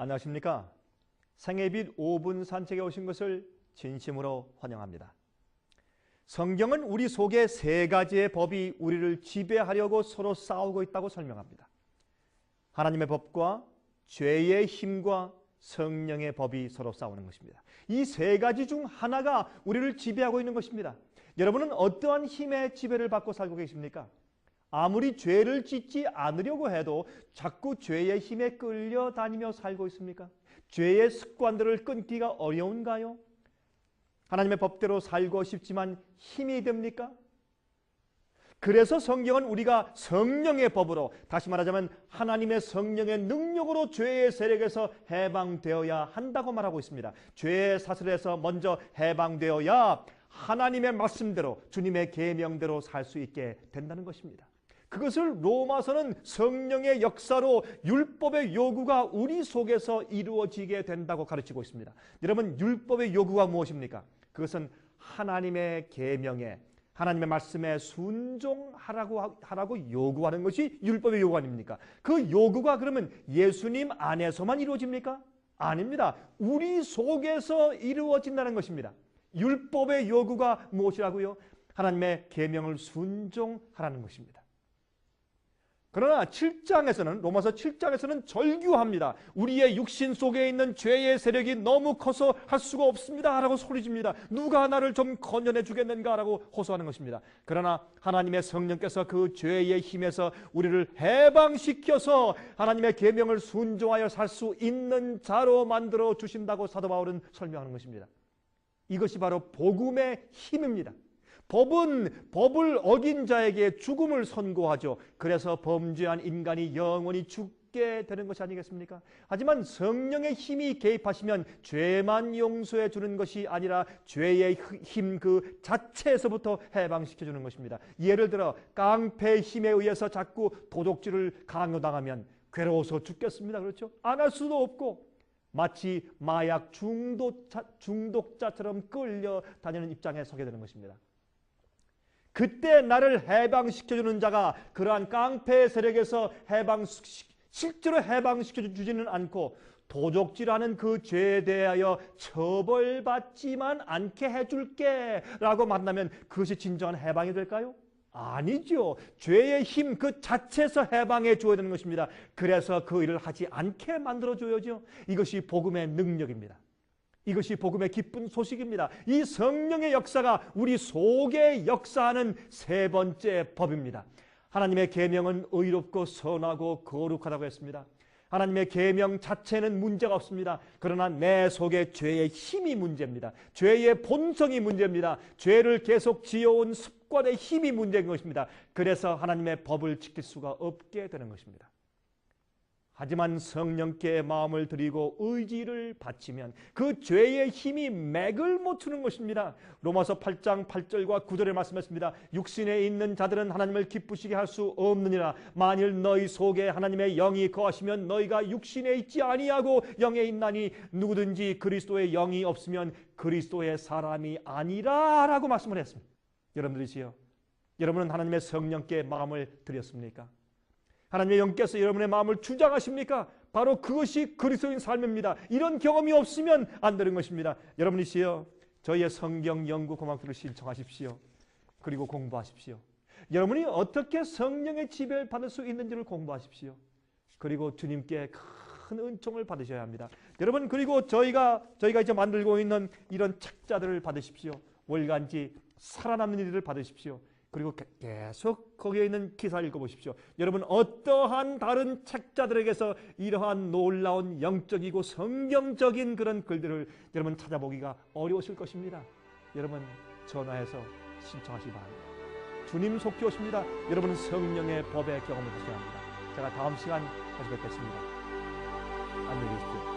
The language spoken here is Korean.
안녕하십니까? 생애빛 5분 산책에 오신 것을 진심으로 환영합니다. 성경은 우리 속에 세 가지의 법이 우리를 지배하려고 서로 싸우고 있다고 설명합니다. 하나님의 법과 죄의 힘과 성령의 법이 서로 싸우는 것입니다. 이 세 가지 중 하나가 우리를 지배하고 있는 것입니다. 여러분은 어떠한 힘의 지배를 받고 살고 계십니까? 아무리 죄를 짓지 않으려고 해도 자꾸 죄의 힘에 끌려다니며 살고 있습니까? 죄의 습관들을 끊기가 어려운가요? 하나님의 법대로 살고 싶지만 힘이 됩니까? 그래서 성경은 우리가 성령의 법으로, 다시 말하자면 하나님의 성령의 능력으로 죄의 세력에서 해방되어야 한다고 말하고 있습니다. 죄의 사슬에서 먼저 해방되어야 하나님의 말씀대로, 주님의 계명대로 살 수 있게 된다는 것입니다. 그것을 로마서는 성령의 역사로 율법의 요구가 우리 속에서 이루어지게 된다고 가르치고 있습니다. 여러분, 율법의 요구가 무엇입니까? 그것은 하나님의 계명에, 하나님의 말씀에 순종하라고 요구하는 것이 율법의 요구 아닙니까? 그 요구가 그러면 예수님 안에서만 이루어집니까? 아닙니다. 우리 속에서 이루어진다는 것입니다. 율법의 요구가 무엇이라고요? 하나님의 계명을 순종하라는 것입니다. 그러나 7장에서는, 로마서 7장에서는 절규합니다. 우리의 육신 속에 있는 죄의 세력이 너무 커서 할 수가 없습니다 라고 소리집니다. 누가 나를 좀 건져내 주겠는가 라고 호소하는 것입니다. 그러나 하나님의 성령께서 그 죄의 힘에서 우리를 해방시켜서 하나님의 계명을 순종하여 살 수 있는 자로 만들어 주신다고 사도 바울은 설명하는 것입니다. 이것이 바로 복음의 힘입니다. 법은 법을 어긴 자에게 죽음을 선고하죠. 그래서 범죄한 인간이 영원히 죽게 되는 것이 아니겠습니까? 하지만 성령의 힘이 개입하시면 죄만 용서해 주는 것이 아니라 죄의 힘 그 자체에서부터 해방시켜 주는 것입니다. 예를 들어 깡패의 힘에 의해서 자꾸 도둑질을 강요당하면 괴로워서 죽겠습니다. 그렇죠? 안 할 수도 없고 마치 마약 중독자처럼 끌려다니는 입장에 서게 되는 것입니다. 그때 나를 해방시켜주는 자가 그러한 깡패 세력에서 실제로 해방시켜주지는 않고 도적질하는 그 죄에 대하여 처벌받지만 않게 해줄게 라고 만나면 그것이 진정한 해방이 될까요? 아니죠. 죄의 힘 그 자체에서 해방해 줘야 되는 것입니다. 그래서 그 일을 하지 않게 만들어줘야죠. 이것이 복음의 능력입니다. 이것이 복음의 기쁜 소식입니다. 이 성령의 역사가 우리 속에 역사하는 세 번째 법입니다. 하나님의 계명은 의롭고 선하고 거룩하다고 했습니다. 하나님의 계명 자체는 문제가 없습니다. 그러나 내 속에 죄의 힘이 문제입니다. 죄의 본성이 문제입니다. 죄를 계속 지어온 습관의 힘이 문제인 것입니다. 그래서 하나님의 법을 지킬 수가 없게 되는 것입니다. 하지만 성령께 마음을 드리고 의지를 바치면 그 죄의 힘이 맥을 못 추는 것입니다. 로마서 8장 8절과 9절에 말씀했습니다. 육신에 있는 자들은 하나님을 기쁘시게 할 수 없느니라. 만일 너희 속에 하나님의 영이 거하시면 너희가 육신에 있지 아니하고 영에 있나니 누구든지 그리스도의 영이 없으면 그리스도의 사람이 아니라 라고 말씀을 했습니다. 여러분들이시여, 여러분은 하나님의 성령께 마음을 드렸습니까? 하나님의 영께서 여러분의 마음을 주장하십니까? 바로 그것이 그리스도인 삶입니다. 이런 경험이 없으면 안 되는 것입니다. 여러분이시여, 저희의 성경 연구 고막표를 신청하십시오. 그리고 공부하십시오. 여러분이 어떻게 성령의 지배를 받을 수 있는지를 공부하십시오. 그리고 주님께 큰 은총을 받으셔야 합니다. 여러분, 그리고 저희가 이제 만들고 있는 이런 책자들을 받으십시오. 월간지 살아남는 일을 받으십시오. 그리고 계속 거기에 있는 기사를 읽어보십시오. 여러분, 어떠한 다른 책자들에게서 이러한 놀라운 영적이고 성경적인 그런 글들을 여러분 찾아보기가 어려우실 것입니다. 여러분, 전화해서 신청하시기 바랍니다. 주님 속히 오십니다. 여러분은 성령의 법의 경험을 하셔야 합니다. 제가 다음 시간 다시 뵙겠습니다. 안녕히 계십시오.